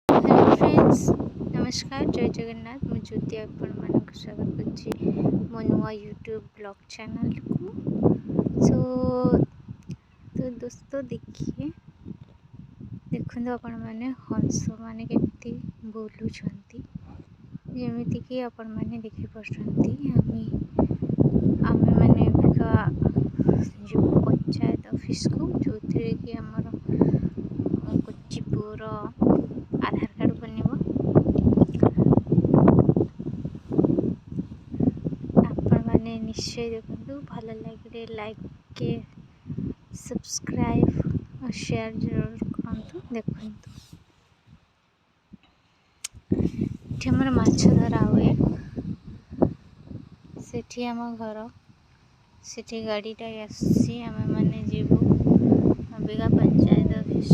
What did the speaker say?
Hello friends, नमस्कार, जय जगन्नाथ। ମୁଁ ଜ୍ୟୋତି ଆପଣମାନଙ୍କୁ ସ୍ୱାଗତ କରୁଛି ମୋ ନୂଆ ୟୁଟ୍ୟୁବ୍ ବ୍ଲଗ୍ चैनलକୁ। तो दोस्तों ଦେଖନ୍ତୁ ଆପଣମାନେ ହଂସମାନେ କେମିତି ବୁଲୁଛନ୍ତି, ଯେମିତିକି ଆପଣମାନେ ଦେଖିପାରୁଛନ୍ତି। ଆମେମାନେ ଅବିକା ଯେଉଁ ପଞ୍ଚାୟତ ଅଫିସକୁ, ଯେଉଁଥିରେ କି ଆମର କୁଚି ପୁଅର आधार कार्ड बनिब। आपण मैंने निश्चय देखु, भल लगे लाइक के सब्सक्राइब और शेयर जरूर करूँ। देखु आमर माछ धरा हुए, सेठी आम घर, सेठी गाड़ीटा आसी, आम मैंने जीवु अबिका पंचायत ऑफिस।